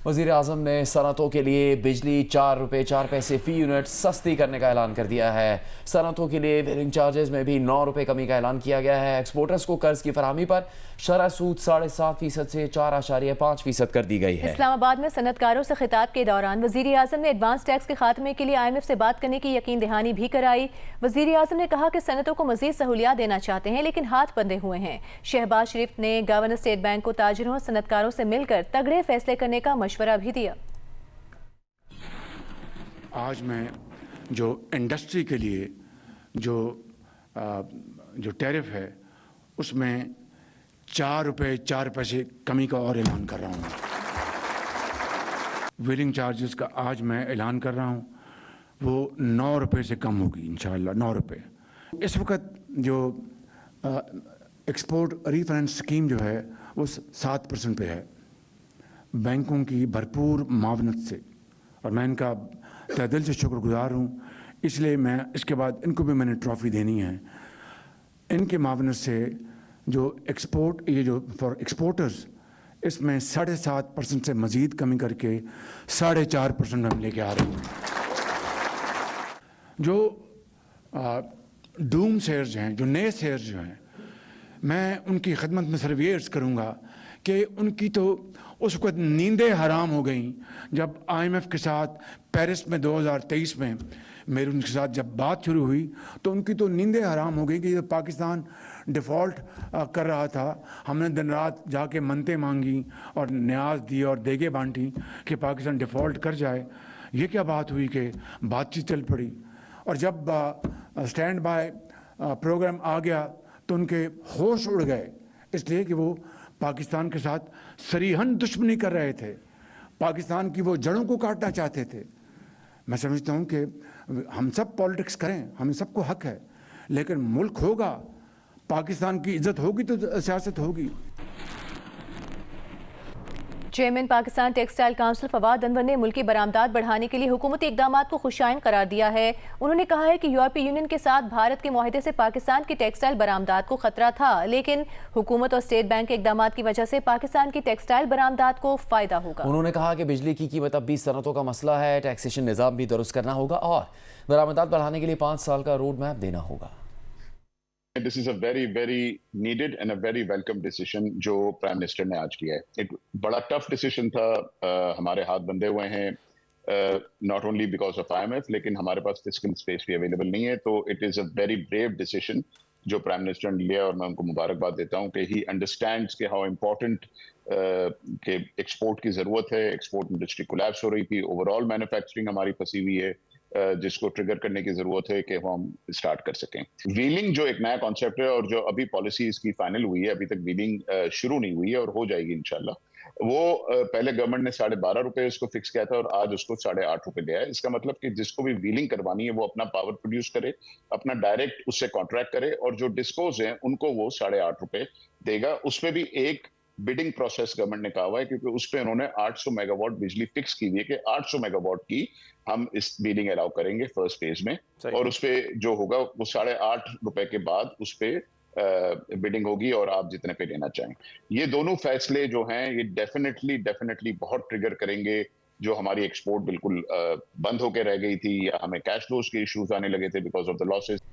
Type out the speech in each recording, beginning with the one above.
وزیر اعظم نے صنعتوں کے لیے بجلی 4 روپے 4 پیسے فی یونٹ سستی کرنے کا اعلان کر دیا ہے۔ صنعتوں کے لیے ویلنگ چارجز میں بھی 9 روپے کمی کا اعلان کیا گیا ہے۔ ایکسپورٹرز کو قرض کی فراہمی پر شرح سود 7.5% سے 4.5% کر دی گئی ہے۔ اسلام آباد میں صنعت کاروں سے خطاب کے دوران وزیر اعظم نے ایڈوانس ٹیکس کے خاتمے کے لیے IMF سے بات کرنے کی یقین دہانی بھی کرائی۔ وزیر اعظم نے کہا کہ صنعتوں کو مزید سہولیات دینا چاہتے ہیں لیکن ہاتھ بندھے ہوئے ہیں۔ شہباز شریف نے گورنر اسٹیٹ بینک کو تاجروں اور صنعت کاروں سے مل کر تگڑے فیصلے کرنے کا مشورہ بھی دیا۔ آج میں جو انڈسٹری کے لیے جو ٹیرف ہے اس میں 4 روپے 4 پیسے کمی کا اور اعلان کر رہا ہوں۔ ویلنگ چارجز کا آج میں اعلان کر رہا ہوں، وہ 9 روپے سے کم ہوگی انشاءاللہ، 9 روپے۔ اس وقت جو ایکسپورٹ ری فائنانس اسکیم جو ہے وہ 7% پہ ہے، بینکوں کی بھرپور معاونت سے، اور میں ان کا تہ دل سے شکر گزار ہوں۔ اس لیے میں اس کے بعد ان کو بھی میں نے ٹرافی دینی ہے۔ ان کے معاونت سے جو یہ جو فار ایکسپورٹرز، اس میں 7.5% سے مزید کمی کر کے 4.5% ہم لے کے آ رہے ہیں۔ جو ڈوم سیئرز ہیں، جو نئے سیئرز جو ہیں، میں ان کی خدمت میں صرف یہ عرض کروں گا کہ ان کی تو اس وقت نیندیں حرام ہو گئیں جب IMF کے ساتھ پیرس میں 2023 میں میری ان کے ساتھ جب بات شروع ہوئی تو ان کی تو نیندیں حرام ہو گئیں کہ جب پاکستان ڈیفالٹ کر رہا تھا، ہم نے دن رات جا کے منتیں مانگی اور نیاز دی اور دیگیں بانٹی کہ پاکستان ڈیفالٹ کر جائے۔ یہ کیا بات ہوئی کہ بات چیت چل پڑی، اور جب اسٹینڈ بائی پروگرام آ گیا تو ان کے ہوش اڑ گئے، اس لیے کہ وہ پاکستان کے ساتھ صریحاً دشمنی کر رہے تھے، پاکستان کی وہ جڑوں کو کاٹنا چاہتے تھے۔ میں سمجھتا ہوں کہ ہم سب پالیٹکس کریں، ہم سب کو حق ہے، لیکن ملک ہوگا، پاکستان کی عزت ہوگی تو سیاست ہوگی۔ Chairman Pakistan textile council Fawad Anwar نے ملکی برآمدات بڑھانے کے لیے حکومتی اقدامات کو خوشائن قرار دیا ہے۔ انہوں نے کہا ہے کہ یورپی یونین کے ساتھ بھارت کے معاہدے سے پاکستان کی ٹیکسٹائل برآمدات کو خطرہ تھا، لیکن حکومت اور اسٹیٹ بینک کے اقدامات کی وجہ سے پاکستان کی ٹیکسٹائل برآمدات کو فائدہ ہوگا۔ انہوں نے کہا کہ بجلی کی قیمت اب بھی صنعتوں کا مسئلہ ہے، ٹیکسیشن نظام بھی درست کرنا ہوگا اور برآمدات بڑھانے کے لیے 5 سال کا روڈ میپ دینا ہوگا۔ This is a very, very needed and a very welcome decision جو پرائم منسٹر نے آج کیا ہے۔ ایک بڑا ٹف ڈیسیشن تھا، ہمارے ہاتھ بندھے ہوئے ہیں، not only because of IMF لیکن ہمارے پاس fiscal space بھی اویلیبل نہیں ہے، تو it is a very brave decision جو پرائم منسٹر نے لیا، اور میں ان کو مبارکباد دیتا ہوں کہ he understands کہ how important کہ ایکسپورٹ کی ضرورت ہے۔ ایکسپورٹ انڈسٹری کولیپس ہو رہی تھی، اوور آل مینوفیکچرنگ ہماری پھنسی ہوئی ہے، جس کو ٹریگر کرنے کی ضرورت ہے کہ ہم اسٹارٹ کر سکیں۔ ویلنگ جو ایک نیا کانسیپٹ ہے اور جو ابھی پالیسی اس کی فائنل ہوئی ہے، ابھی تک ویلنگ شروع نہیں ہوئی ہے اور ہو جائے گی انشاءاللہ۔ وہ پہلے گورنمنٹ نے 12.5 روپے اس کو فکس کیا تھا اور آج اس کو 8.5 روپے دیا ہے۔ اس کا مطلب کہ جس کو بھی ویلنگ کروانی ہے وہ اپنا پاور پروڈیوس کرے، اپنا ڈائریکٹ اس سے کانٹریکٹ کرے، اور جو ڈسکوز ہیں ان کو وہ 8.5 روپے دے گا۔ اس پہ بھی ایک بڈنگ پروسیس گورنمنٹ نے کہا ہوا ہے، کیونکہ اس پہ انہوں نے 800 میگا واٹ بجلی فکس کی ہوئی ہے کہ 800 میگا واٹ کی ہم اس بلنگ الاؤ کریں گے فرسٹ فیز میں، اور اس پہ جو ہوگا وہ 8.5 روپے کے بعد اس پہ بڈنگ ہوگی اور آپ جتنے پہ لینا چاہیں۔ یہ دونوں فیصلے جو ہیں یہ ڈیفینیٹلی بہت ٹریگر کریں گے جو ہماری ایکسپورٹ بالکل بند ہو کے رہ گئی تھی، یا ہمیں کیش فلوز کے ایشوز آنے لگے تھے because of the losses.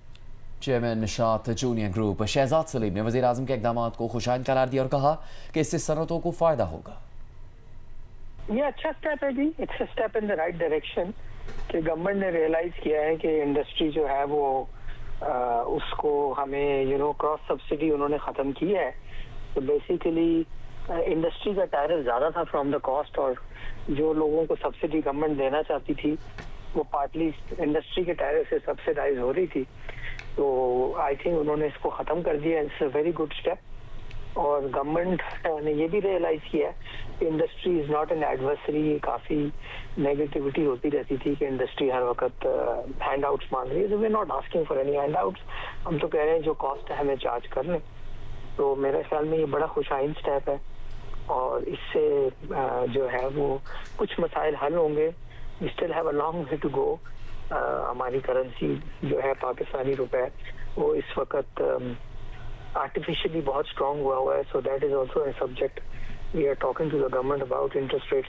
Chairman Nishat junior group Shahzad Saleem نے وزیر اعظم کے اقدامات کو خوشائن قرار دیا اور کہا کہ اس سے صنعتوں کو فائدہ ہوگا۔ یہ اچھا سٹیپ ہے جی، it's a step in the right direction کہ گورنمنٹ نے ریئلائز کیا ہے کہ انڈسٹری جو ہے وہ اس کو ہمیں کراس سبسڈی انہوں نے ختم کی ہے، تو بیسیکلی انڈسٹری کا ٹیرف زیادہ تھا فرام دا کاسٹ، اور جو لوگوں کو سبسڈی گورنمنٹ دینا چاہتی تھی وہ پارٹلی انڈسٹری کے ٹیرف سے سبسڈائز ہو رہی تھی، تو آئی تھنک انہوں نے اس کو ختم کر دیا۔ It's a very good step, اور گورنمنٹ نے یہ بھی ریئلائز کیا کہ industry is not an adversary. کافی نیگیٹیوٹی ہوتی رہتی تھی کہ انڈسٹری ہر وقت ہینڈ آؤٹس مانگ رہی ہے، تو we are not asking for any handouts, ہم تو کہہ رہے ہیں جو کاسٹ ہے ہمیں چارج کر لیں۔ تو میرے خیال میں یہ بڑا خوشائن اسٹیپ ہے، اور اس سے جو ہے وہ کچھ مسائل حل ہوں گے۔ We still have a long way to go. ہماری کرنسی جو ہے پاکستانی روپے وہ اس وقت آرٹیفیشلی بہت اسٹرانگ ہوا ہے، so that is also a subject we are talking to the government about interest rates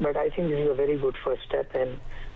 but I think this is a very good first step and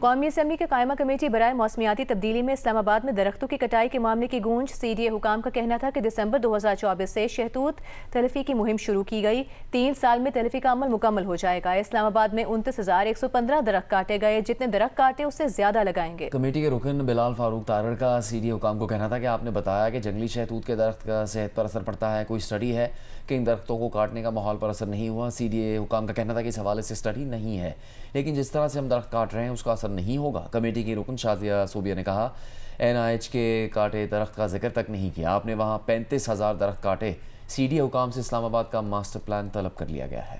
قومی اسمبلی کی قائمہ کمیٹی برائے موسمیاتی تبدیلی میں اسلام آباد میں درختوں کی کٹائی کے معاملے کی گونج. CDA حکام کا کہنا تھا کہ دسمبر 2024 سے شہتوت تلفی کی مہم شروع کی گئی. 3 سال میں تلفی کا عمل مکمل ہو جائے گا. اسلام آباد میں 29,115 درخت کاٹے گئے. جتنے درخت کاٹے اس سے زیادہ لگائیں گے. کمیٹی کے رکن بلال فاروق تارڑ کا CDA حکام کو کہنا تھا کہ آپ نے بتایا کہ جنگلی شہتوت کے درخت کا صحت پر اثر پڑتا ہے. کوئی اسٹڈی ہے کہ ان درختوں کو کاٹنے کا ماحول پر اثر نہیں ہوا؟ CDA حکام کا کہنا تھا کہ اس حوالے سے اسٹڈی نہیں ہے، لیکن جس طرح سے ہم درخت کاٹ رہے ہیں اس کا اثر نہیں ہوگا. کمیٹی کی رکن شازیہ صوبیہ نے کہا NIH کے کاٹے درخت کا ذکر تک نہیں کیا. آپ نے وہاں 35,000 درخت کاٹے. CDA حکام سے اسلام آباد کا ماسٹر پلان طلب کر لیا گیا ہے.